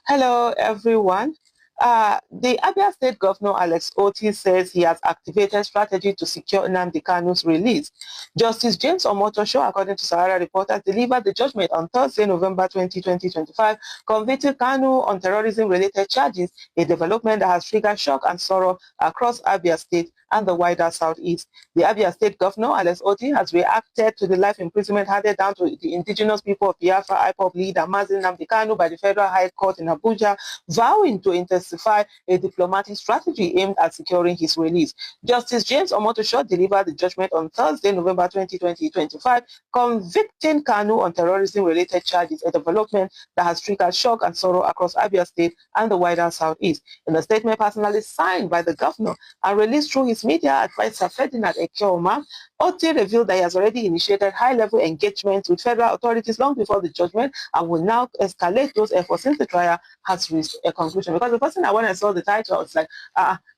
Hello, everyone. The Abia State Governor Alex Oti says he has activated strategy to secure Nnamdi Kanu's release. Justice James Omotosho, according to Sahara Reporters, delivered the judgment on Thursday, November 20, 2025, convicting Kanu on terrorism-related charges, a development that has triggered shock and sorrow across Abia State and the wider Southeast. The Abia State Governor Alex Oti has reacted to the life imprisonment handed down to the indigenous people of Biafra IPOB leader Mazi Nnamdi Kanu by the Federal High Court in Abuja, vowing to intensify a diplomatic strategy aimed at securing his release. Justice James Omotosho delivered the judgment on Thursday, November 20, 2025, convicting Kanu on terrorism-related charges, a development that has triggered shock and sorrow across Abia State and the wider Southeast. In a statement personally signed by the governor and released through his media advisor Ferdinand Ekeoma, Oti revealed that he has already initiated high-level engagements with federal authorities long before the judgment and will now escalate those efforts since the trial has reached a conclusion. Because the first thing when I saw the title, I was like,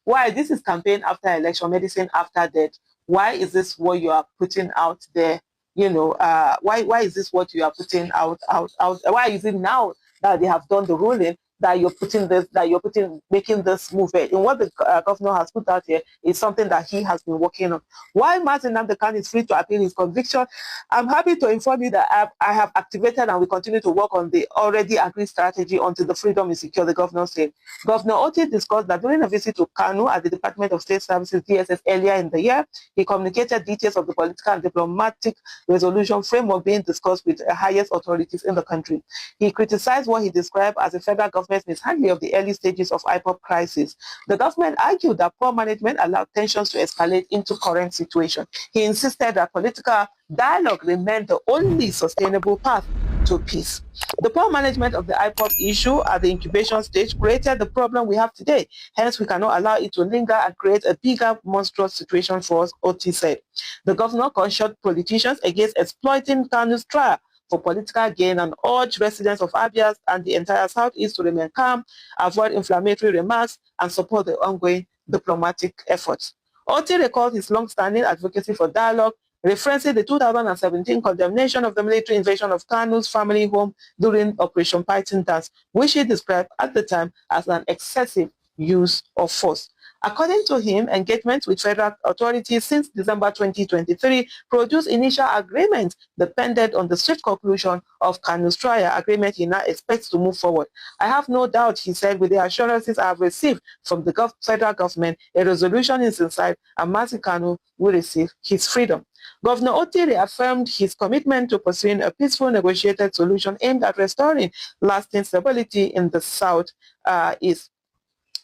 why? This is campaign after election, medicine after death. Why is this what you are putting out there? You know, why is this what you are putting out? Why is it now that they have done the ruling that you're making this movement? And what the governor has put out here is something that he has been working on. While Martin Nnamdi Kanu is free to appeal his conviction, I'm happy to inform you that I have activated and we continue to work on the already agreed strategy until the freedom is secure, the governor said. Governor Oti discussed that during a visit to Kanu at the Department of State Services, DSS, earlier in the year, he communicated details of the political and diplomatic resolution framework being discussed with the highest authorities in the country. He criticized what he described as the federal government's mishandling of the early stages of IPOB crisis. The government argued that poor management allowed tensions to escalate into current situation. He insisted that political dialogue remained the only sustainable path to peace. The poor management of the IPOB issue at the incubation stage created the problem we have today. Hence, we cannot allow it to linger and create a bigger, monstrous situation for us, Oti said. The governor cautioned politicians against exploiting Kanu's trial for political gain and urged residents of Abia and the entire Southeast to remain calm, avoid inflammatory remarks, and support the ongoing diplomatic efforts. Oti recalled his long-standing advocacy for dialogue, referencing the 2017 condemnation of the military invasion of Kanu's family home during Operation Python Dance, which he described at the time as an excessive use of force. According to him, engagement with federal authorities since December 2023 produced initial agreements dependent on the swift conclusion of Kanu's trial, agreement he now expects to move forward. I have no doubt, he said, with the assurances I have received from the federal government, a resolution is in sight and Mazi Kanu will receive his freedom. Governor Oti reaffirmed his commitment to pursuing a peaceful negotiated solution aimed at restoring lasting stability in the Southeast.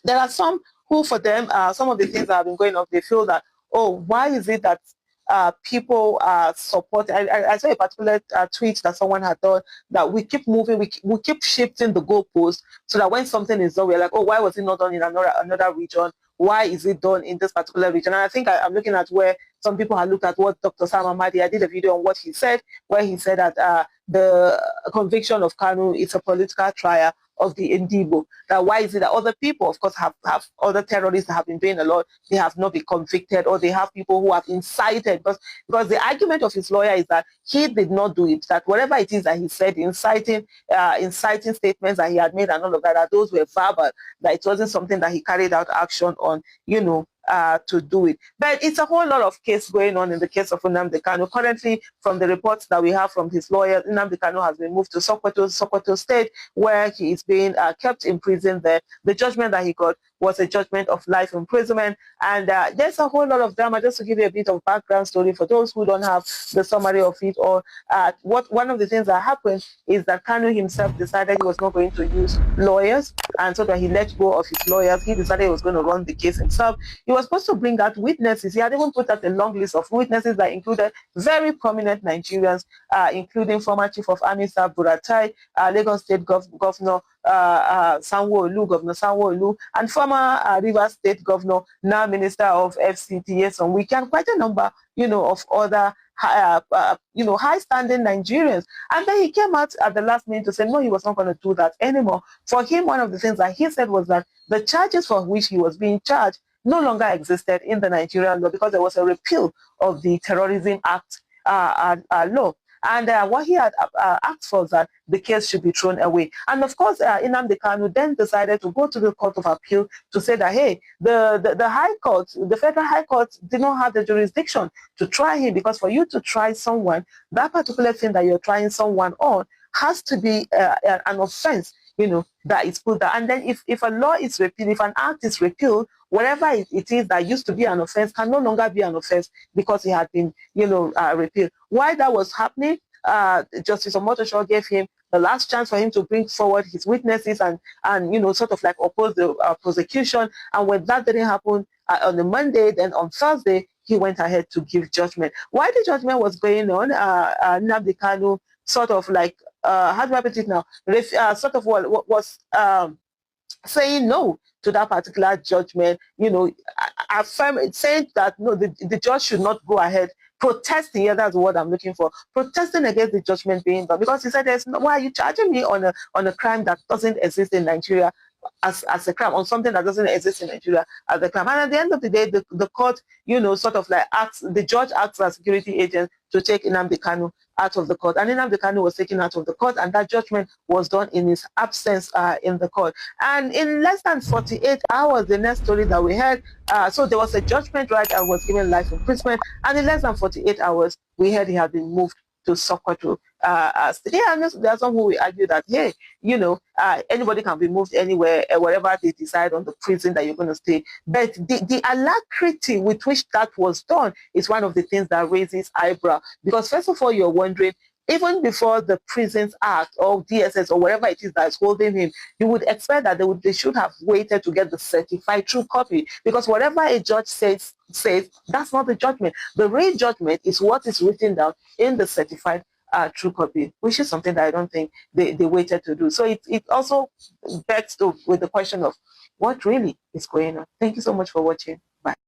There are some who, for them, some of the things that have been going on, they feel that, oh, why is it that people support? I saw a particular tweet that someone had done that we keep moving, we keep shifting the goalposts so that when something is done, we're like, oh, why was it not done in another region? Why is it done in this particular region? And I think I'm looking at where some people have looked at what Dr. Sam Amadi, I did a video on what he said, where he said that the conviction of Kanu is a political trial of the Indigo. That why is it that other people, of course, have other terrorists that have been doing a lot, they have not been convicted, or they have people who have incited, because the argument of his lawyer is that he did not do it, that whatever it is that he said, inciting statements that he had made and all of that, that those were verbal, that it wasn't something that he carried out action on, to do it. But it's a whole lot of case going on in the case of Nnamdi Kanu. Currently, from the reports that we have from his lawyer, Nnamdi Kanu has been moved to Sokoto State, where he is being kept in prison there. The judgment that he got was a judgment of life imprisonment. And there's a whole lot of drama. Just to give you a bit of background story for those who don't have the summary of it, or one of the things that happened is that Kanu himself decided he was not going to use lawyers, and so that he let go of his lawyers. He decided he was going to run the case himself. He was supposed to bring out witnesses. He had even put out a long list of witnesses that included very prominent Nigerians, including former Chief of Army Sir Buratai, Lagos State Governor Sanwo-Olu, and former Rivers State Governor, now Minister of FCT, some weekend, quite a number, of other high-standing Nigerians. And then he came out at the last minute to say, no, he was not going to do that anymore. For him, one of the things that he said was that the charges for which he was being charged no longer existed in the Nigerian law because there was a repeal of the Terrorism Act law. And what he had asked for was that the case should be thrown away. And of course, Nnamdi Kanu then decided to go to the Court of Appeal to say that, hey, the High Court, the Federal High Court did not have the jurisdiction to try him, because for you to try someone, that particular thing that you're trying someone on has to be an offense, that is put there. And then if a law is repealed, if an act is repealed, whatever it is that used to be an offense can no longer be an offense because it had been, repealed. Why that was happening, Justice Omotosho gave him the last chance for him to bring forward his witnesses and sort of like oppose the prosecution. And when that didn't happen on the Monday, then on Thursday, he went ahead to give judgment. While the judgment was going on, Nnamdi Kanu sort of like, how do I put it now, sort of was saying no to that particular judgment, saying that no, the judge should not go ahead protesting. Yeah, that's what I'm looking for. Protesting against the judgment being done, because he said, why are you charging me on a crime that doesn't exist in Nigeria as a crime, on something that doesn't exist in Nigeria as a crime? And at the end of the day, the court, sort of like the judge acts as security agent to take Nnamdi Kanu out of the court. And Nnamdi Kanu was taken out of the court, and that judgment was done in his absence in the court. And in less than 48 hours, the next story that we heard, so there was a judgment, right, and was given life imprisonment. And in less than 48 hours, we heard he had been moved to Sokoto. There are some who will argue that, hey, anybody can be moved anywhere, wherever they decide on the prison that you're going to stay. But the alacrity with which that was done is one of the things that raises eyebrow. Because first of all, you're wondering, even before the Prisons Act or DSS or whatever it is that is holding him, you would expect that they should have waited to get the certified true copy. Because whatever a judge says, that's not the judgment. The real judgment is what is written down in the certified true copy, which is something that I don't think they waited to do. So it also begs with the question of what really is going on. Thank you so much for watching.